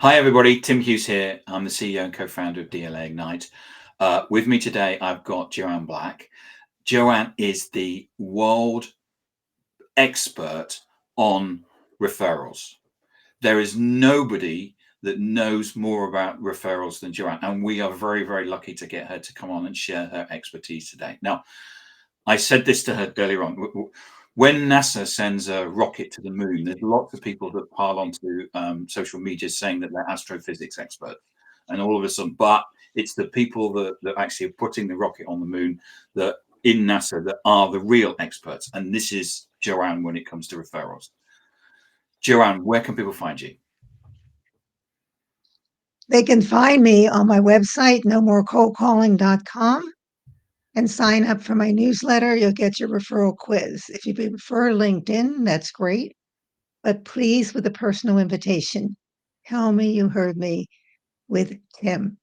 Hi, everybody. Tim Hughes here. I'm the CEO and co-founder of DLA Ignite. With me today, I've got Joanne Black. Joanne is the world expert on referrals. There is nobody that knows more about referrals than Joanne, and we are very, very lucky to get her to come on and share her expertise today. Now, I said this to her earlier on. When NASA sends a rocket to the moon, there's lots of people that pile onto social media saying that they're astrophysics experts. And all of a sudden, but it's the people that actually are putting the rocket on the moon that in NASA that are the real experts. And this is Joanne when it comes to referrals. Joanne, where can people find you? They can find me on my website, nomorecoldcalling.com, and sign up for my newsletter. You'll get your referral quiz. If you prefer LinkedIn, that's great. But please, with a personal invitation, tell me you heard me with Tim.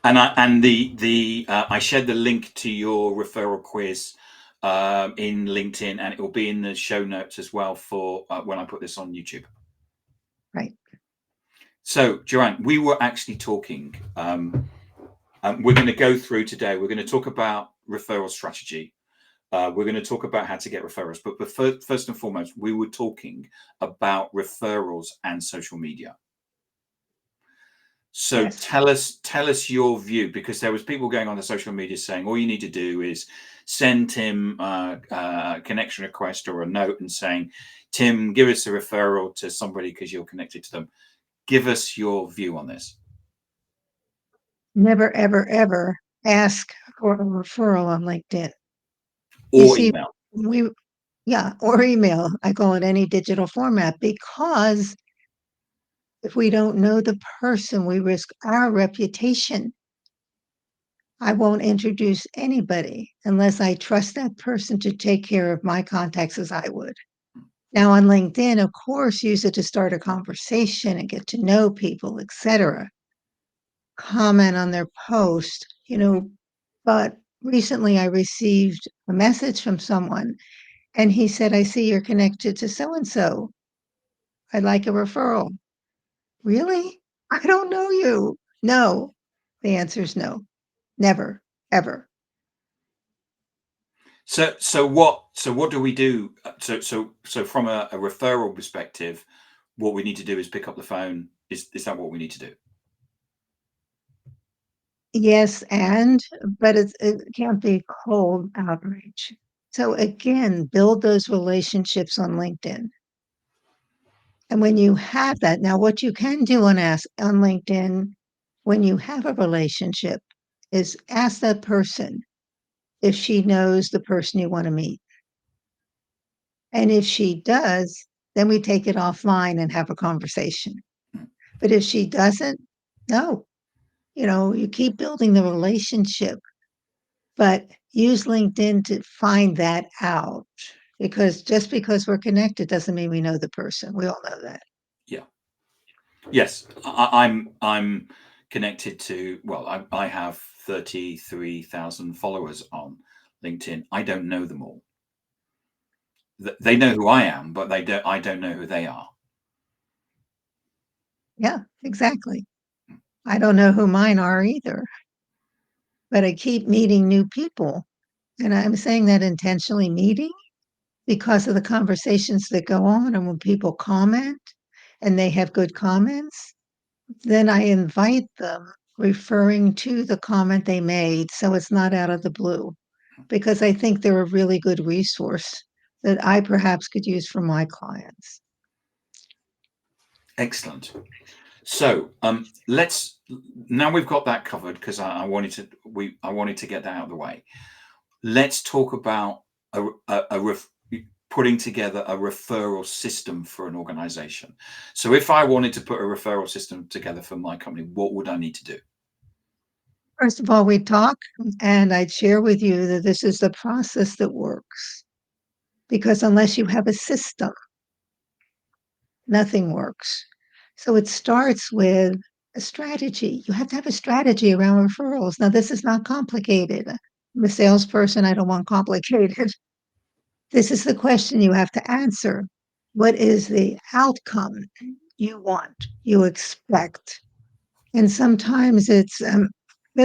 And I shared the link to your referral quiz in LinkedIn, and it will be in the show notes as well for when I put this on YouTube. Right. So, Joanne, we were actually talking. We're going to go through today. We're going to talk about referral strategy. We're going to talk about how to get referrals. But first and foremost, we were talking about referrals and social media. So Yes. tell us your view, because there was people going on the social media saying all you need to do is send Tim a connection request or a note and saying, Tim, give us a referral to somebody because you're connected to them. Give us your view on this. Never, ever, ever ask for a referral on LinkedIn. Or email. Or email. I call it any digital format, because if we don't know the person, we risk our reputation. I won't introduce anybody unless I trust that person to take care of my contacts as I would. Now on LinkedIn, of course, use it to start a conversation and get to know people, etc. Comment on their post, but recently I received a message from someone and he said, I see you're connected to so-and-so. I'd like a referral. Really? I don't know you. No. The answer is no. Never, ever. So what do we do? So from a referral perspective, what we need to do is pick up the phone. Is that what we need to do? Yes, but it can't be cold outreach. So again, build those relationships on LinkedIn. And when you have that, now what you can do on LinkedIn when you have a relationship is ask that person if she knows the person you want to meet. And if she does, then we take it offline and have a conversation. But if she doesn't, no. You keep building the relationship, but use LinkedIn to find that out. Because just because we're connected doesn't mean we know the person. We all know that. Yeah. Yes, I'm connected to. Well, I have 33,000 followers on LinkedIn. I don't know them all. They know who I am, but I don't know who they are. Yeah, exactly. I don't know who mine are either, but I keep meeting new people. And I'm saying that intentionally, meeting, because of the conversations that go on. And when people comment and they have good comments, then I invite them referring to the comment they made. So it's not out of the blue, because I think they're a really good resource that I perhaps could use for my clients. Excellent. So now we've got that covered, because I wanted to get that out of the way. Let's talk about putting together a referral system for an organization. So if I wanted to put a referral system together for my company, what would I need to do? First of all, we'd talk and I'd share with you that this is the process that works. Because unless you have a system, nothing works. So it starts with a strategy. You have to have a strategy around referrals. Now, this is not complicated. I'm a salesperson. I don't want complicated. This is the question you have to answer. What is the outcome? you want, you expect. And sometimes it's the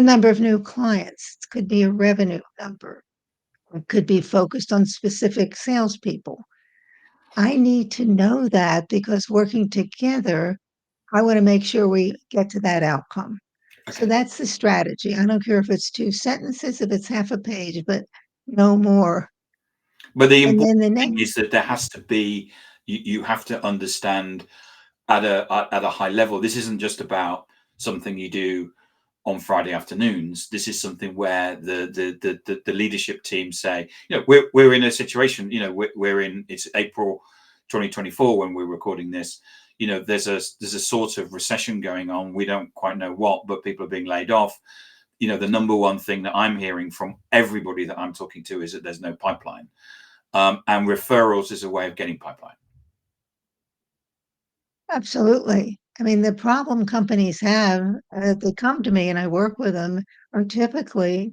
number of new clients. It could be a revenue number. It could be focused on specific salespeople. I need to know that because working together, I want to make sure we get to that outcome. So Okay. that's the strategy. I don't care if it's 2 sentences, if it's half a page, but no more. But the And then important the thing next, is that there has to be, you have to understand at a high level. This isn't just about something you do on Friday afternoons. This is something where the leadership team say, we're in a situation, we're in, it's April 2024 when we're recording this. There's a sort of recession going on. We don't quite know what, but people are being laid off. The number one thing that I'm hearing from everybody that I'm talking to is that there's no pipeline. And referrals is a way of getting pipeline. absolutely. I mean, the problem companies have, they come to me and I work with them, are typically,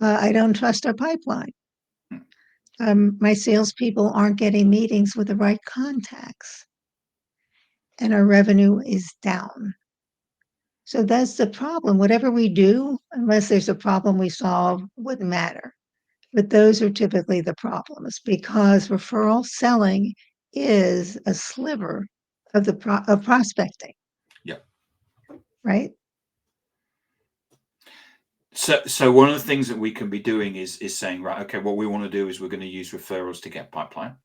I don't trust our pipeline. My salespeople aren't getting meetings with the right contacts, and our revenue is down. So that's the problem. Whatever we do, unless there's a problem we solve, wouldn't matter. But those are typically the problems because referral selling is a sliver of of prospecting, Yeah. right? So one of the things that we can be doing is saying, right, okay, what we want to do is we're going to use referrals to get pipeline.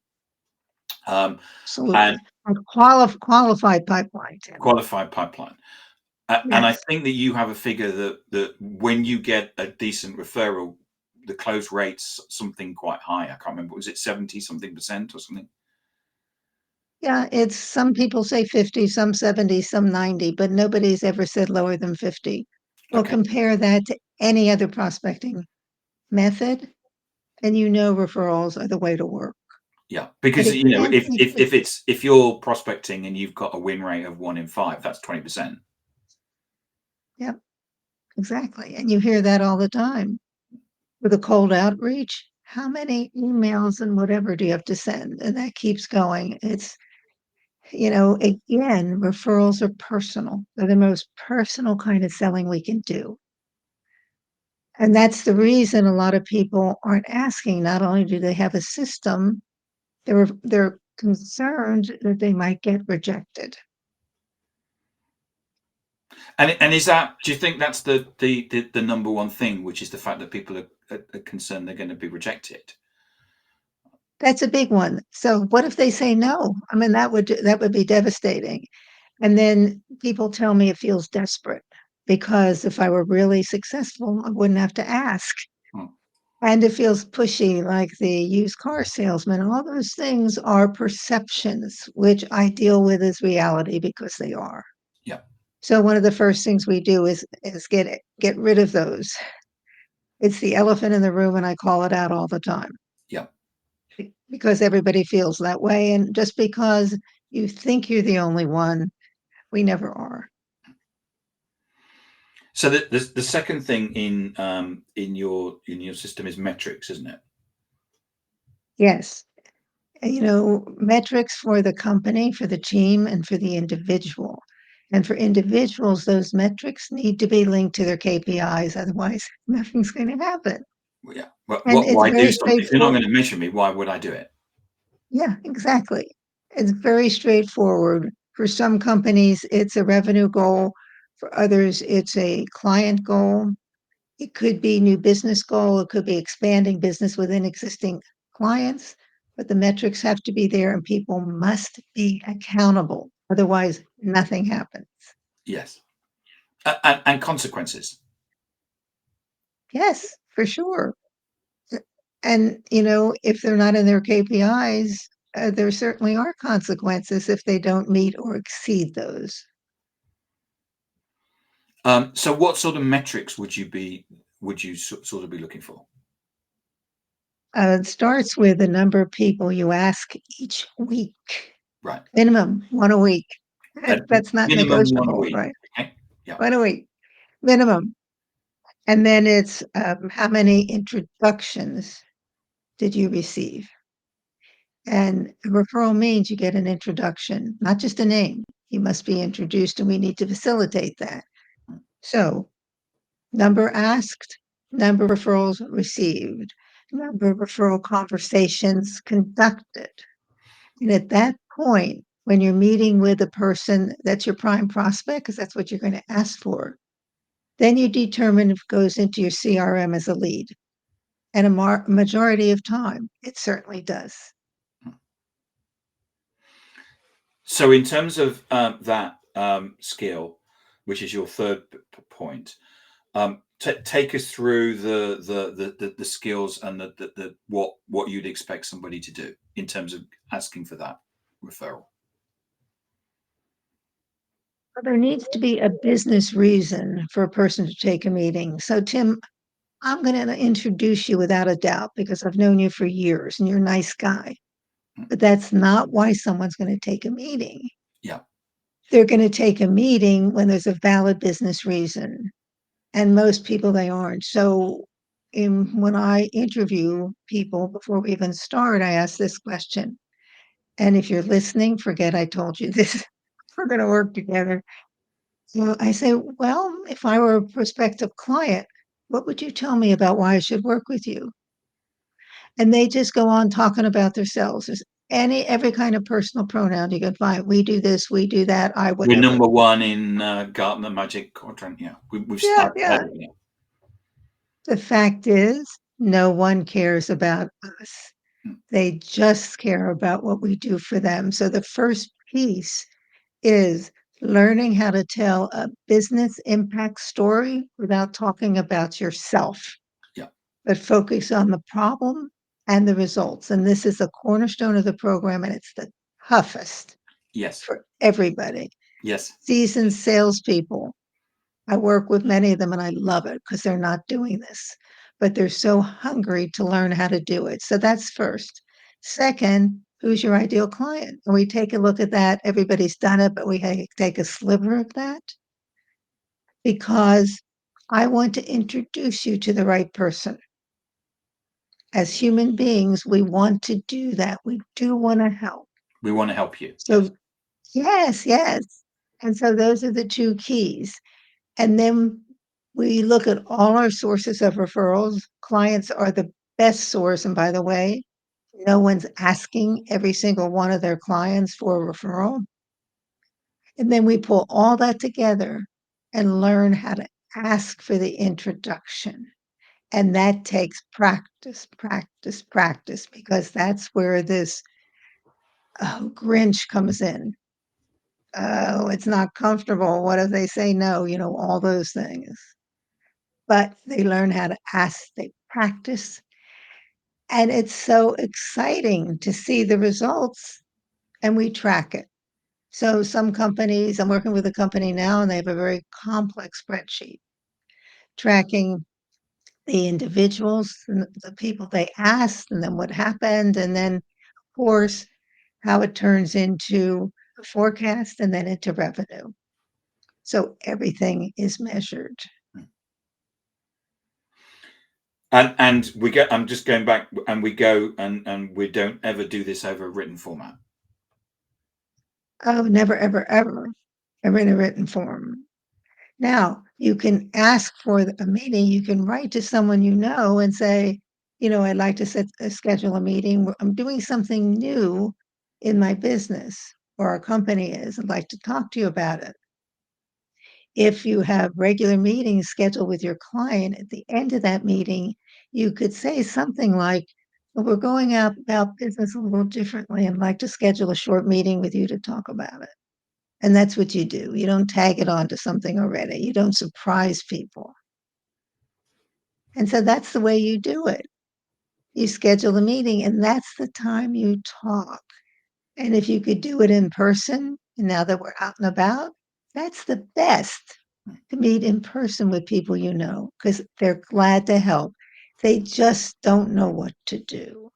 And Absolutely. A qualified pipeline, Tim. qualified pipeline. And I Yes. think that you have a figure that when you get a decent referral, the close rate's something quite high. I can't remember. Was it 70 something percent or something? Yeah, it's some people say 50, some 70, some 90, but nobody's ever said lower than 50. Well, Okay. compare that to any other prospecting method, and referrals are the way to work. Yeah, But because it can't be if you're prospecting and you've got a win rate of 1 in 5, that's 20%. yeah, exactly. And you hear that all the time. With a cold outreach, how many emails and whatever do you have to send? And that keeps going. Again, referrals are personal. They're the most personal kind of selling we can do. And that's the reason a lot of people aren't asking. Not only do they have a system, they're concerned that they might get rejected. And is that, do you think that's the number one thing, which is the fact that people are concerned they're going to be rejected? That's a big one. So what if they say no? I mean, that would be devastating. And then people tell me it feels desperate because if I were really successful, I wouldn't have to ask. Hmm. And it feels pushy, like the used car salesman. All those things are perceptions, which I deal with as reality because they are. Yeah. So one of the first things we do is get rid of those. It's the elephant in the room, and I call it out all the time Yeah. because everybody feels that way. And just because you think you're the only one, we never are. So the second thing in your system is metrics, isn't it? Yes. Metrics for the company, for the team, and for the individual. And for individuals, those metrics need to be linked to their KPIs. Otherwise, nothing's going to happen. Well, yeah. But And it's why do very something? If you're not straightforward. going to measure me, why would I do it? Yeah, exactly. It's very straightforward. For some companies, it's a revenue goal. For others, it's a client goal. It could be new business goal. It could be expanding business within existing clients, but the metrics have to be there and people must be accountable. Otherwise, nothing happens. Yes. And consequences. Yes, for sure. And, if they're not in their KPIs, there certainly are consequences if they don't meet or exceed those. So what sort of metrics would you sort of be looking for? It starts with the number of people you ask each week, Right. minimum one a week. That's not Minimum 1 a negotiable, week. right? Okay. Yeah. One a week, minimum. And then it's how many introductions did you receive? And a referral means you get an introduction, not just a name. he must be introduced, and we need to facilitate that. So, number asked, number of referrals received, number of referral conversations conducted. And at that point, when you're meeting with a person that's your prime prospect, because that's what you're going to ask for, then you determine if it goes into your CRM as a lead. And a majority of time, it certainly does. So in terms of that skill, which is your third point, take us through the skills and the what you'd expect somebody to do in terms of asking for that referral. Well, there needs to be a business reason for a person to take a meeting. So, Tim, I'm going to introduce you without a doubt because I've known you for years and you're a nice guy. But that's not why someone's going to take a meeting. Yeah. They're going to take a meeting when there's a valid business reason. And most people, they aren't. So when I interview people before we even start, I ask this question. And if you're listening, forget I told you this. We're going to work together. So I say, well, if I were a prospective client, what would you tell me about why I should work with you? And they just go on talking about themselves. There's every kind of personal pronoun you can find. We do this, we do that, I We're whatever. number one in Gartner Magic Quadrant. Yeah, we've Yeah, started. yeah. The fact is, no one cares about us. They just care about what we do for them. So the first piece is learning how to tell a business impact story without talking about yourself. Yeah. But focus on the problem and the results. And this is a cornerstone of the program, and it's the toughest Yes. for everybody. Yes. Seasoned salespeople, I work with many of them and I love it because they're not doing this, but they're so hungry to learn how to do it. So that's first. Second, who's your ideal client? And we take a look at that. Everybody's done it, but we take a sliver of that because I want to introduce you to the right person. As human beings, we want to do that. We do want to help. We want to help you. So, yes. And so those are the two keys. And then we look at all our sources of referrals. Clients are the best source. And by the way, no one's asking every single one of their clients for a referral. And then we pull all that together and learn how to ask for the introduction. And that takes practice, because that's where this Grinch comes in. Oh, it's not comfortable. What if they say no? All those things. But they learn how to ask, they practice. And it's so exciting to see the results, and we track it. So some companies, I'm working with a company now, and they have a very complex spreadsheet tracking the individuals, and the people they asked, and then what happened, and then, of course, how it turns into a forecast and then into revenue. So everything is measured. And we go. I'm just going back, and we go, and we don't ever do this over a written format. Oh, never, ever in a written form. Now, you can ask for a meeting. You can write to someone and say, I'd like to schedule a meeting. I'm doing something new in my business, or our company is. I'd like to talk to you about it. If you have regular meetings scheduled with your client, at the end of that meeting, you could say something like, well, we're going out about business a little differently and like to schedule a short meeting with you to talk about it. And that's what you do. You don't tag it on to something already. You don't surprise people. And so that's the way you do it. You schedule a meeting, and that's the time you talk. And if you could do it in person, and now that we're out and about, that's the best, to meet in person with people because they're glad to help. They just don't know what to do.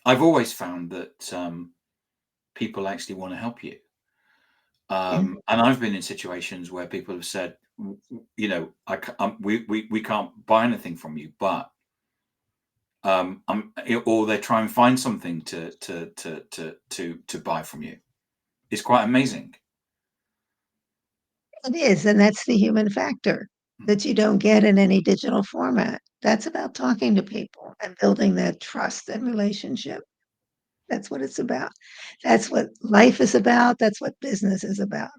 I've always found that people actually want to help you. And I've been in situations where people have said, we can't buy anything from you, but or they try and find something to buy from you. is quite amazing. It is, and that's the human factor that you don't get in any digital format. That's about talking to people and building that trust and relationship. That's what it's about. That's what life is about. That's what business is about.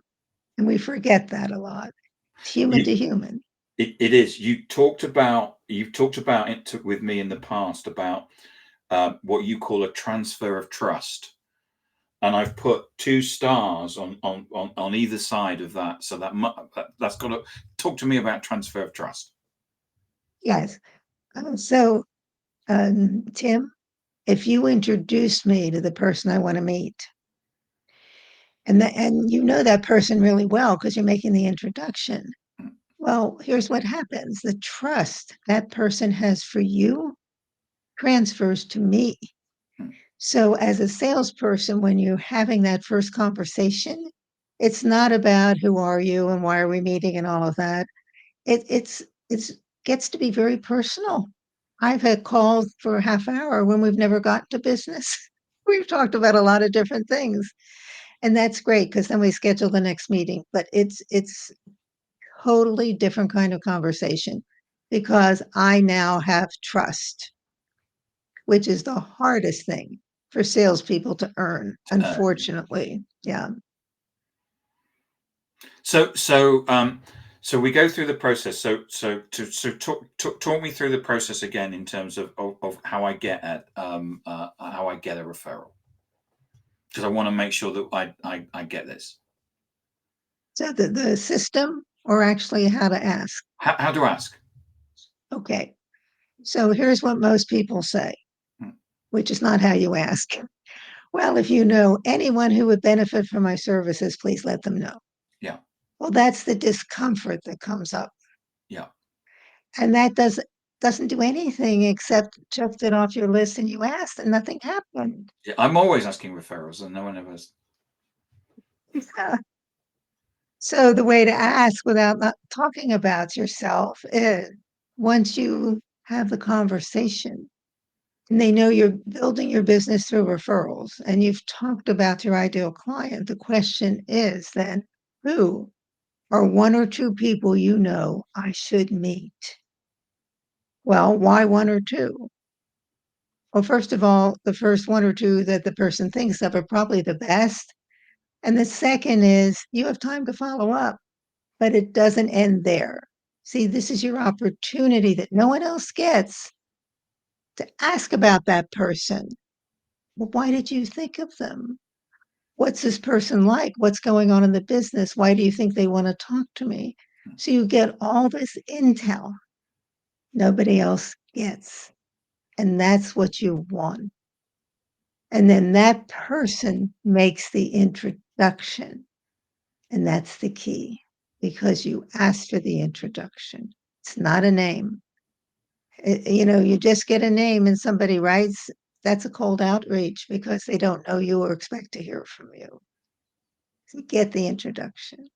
And we forget that a lot. It's human to human. It is. You've talked about it with me in the past about what you call a transfer of trust, and I've put 2 stars on either side of that. So that's got to talk to me about transfer of trust. Yes. So, Tim, if you introduce me to the person I want to meet, and you know that person really well because you're making the introduction. Well, here's what happens. The trust that person has for you transfers to me. So as a salesperson, when you're having that first conversation, it's not about who are you and why are we meeting and all of that. It's gets to be very personal. I've had calls for a half hour when we've never gotten to business. We've talked about a lot of different things. And that's great because then we schedule the next meeting. But it's totally different kind of conversation because I now have trust, which is the hardest thing for salespeople to earn, unfortunately. Yeah. So we go through the process. Talk me through the process again in terms of how I get how I get a referral, because I want to make sure that I get this. So the system, or actually how to ask? How to ask? Okay. So here's what most people say, which is not how you ask. Well, if you know anyone who would benefit from my services, please let them know. Yeah. Well, that's the discomfort that comes up. Yeah. And that doesn't do anything except checked it off your list and you asked and nothing happened. Yeah, I'm always asking referrals and no one ever. Yeah. So the way to ask without not talking about yourself is once you have the conversation and they know you're building your business through referrals and you've talked about your ideal client, the question is then, who are 1 or 2 people you know I should meet? Well, why 1 or 2? Well, first of all, the first 1 or 2 that the person thinks of are probably the best. And the second is you have time to follow up, but it doesn't end there. See, this is your opportunity that no one else gets to ask about that person. Well, why did you think of them? What's this person like? What's going on in the business? Why do you think they want to talk to me? So you get all this intel nobody else gets. And that's what you want. And then that person makes the introduction. And that's the key because you asked for the introduction. It's not a name. You just get a name and somebody writes, that's a cold outreach because they don't know you or expect to hear from you. So get the introduction.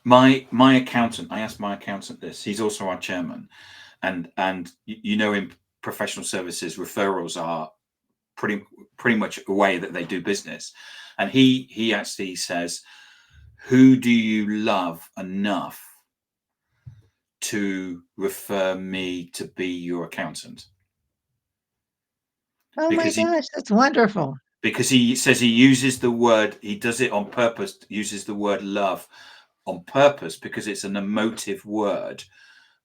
My accountant, I asked my accountant this. He's also our chairman, and in professional services, referrals are pretty much a way that they do business. And he actually says, who do you love enough to refer me to be your accountant? Oh my gosh, that's wonderful. Because he says he does it on purpose, uses the word love on purpose because it's an emotive word.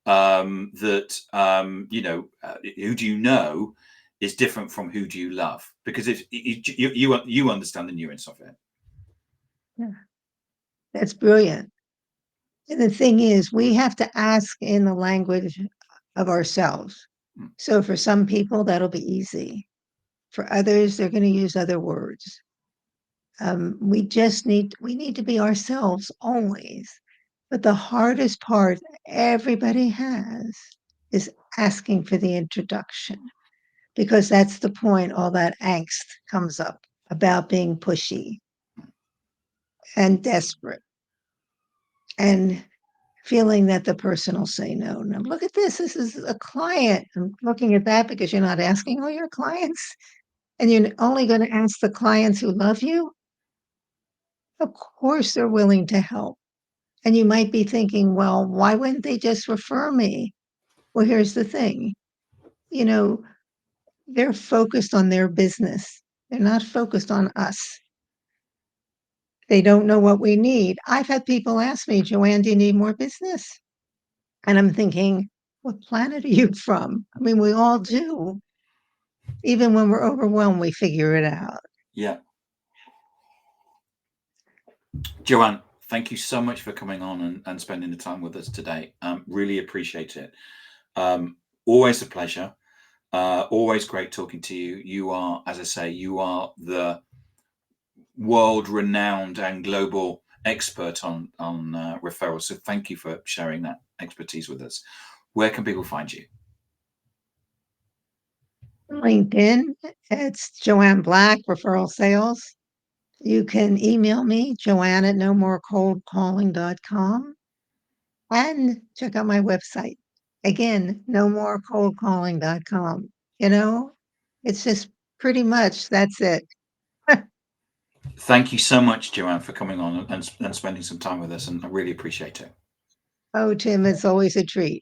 That who do you know is different from who do you love, because if you understand the nuance of it. Yeah, that's brilliant. And the thing is, we have to ask in the language of ourselves. So for some people, that'll be easy. For others, they're going to use other words. We need to be ourselves always. But the hardest part everybody has is asking for the introduction, because that's the point all that angst comes up about being pushy and desperate and feeling that the person will say no. Now, look at this. This is a client. I'm looking at that because you're not asking all your clients and you're only going to ask the clients who love you. Of course, they're willing to help. And you might be thinking, well, why wouldn't they just refer me? Well, here's the thing, you know, they're focused on their business. They're not focused on us. They don't know what we need. I've had people ask me, Joanne, do you need more business? And I'm thinking, what planet are you from? I mean, we all do. Even when we're overwhelmed, we figure it out. Yeah. Joanne, thank you so much for coming on and spending the time with us today. Really appreciate it. Always a pleasure. Always great talking to you. You are, as I say, you are the world-renowned and global expert on referrals. So thank you for sharing that expertise with us. Where can people find you? LinkedIn, it's Joanne Black, Referral Sales. You can email me, Joanne at nomorecoldcalling.com, and check out my website. Again, nomorecoldcalling.com. You know, it's just pretty much that's it. Thank you so much, Joanne, for coming on and spending some time with us, and I really appreciate it. Oh, Tim, it's always a treat.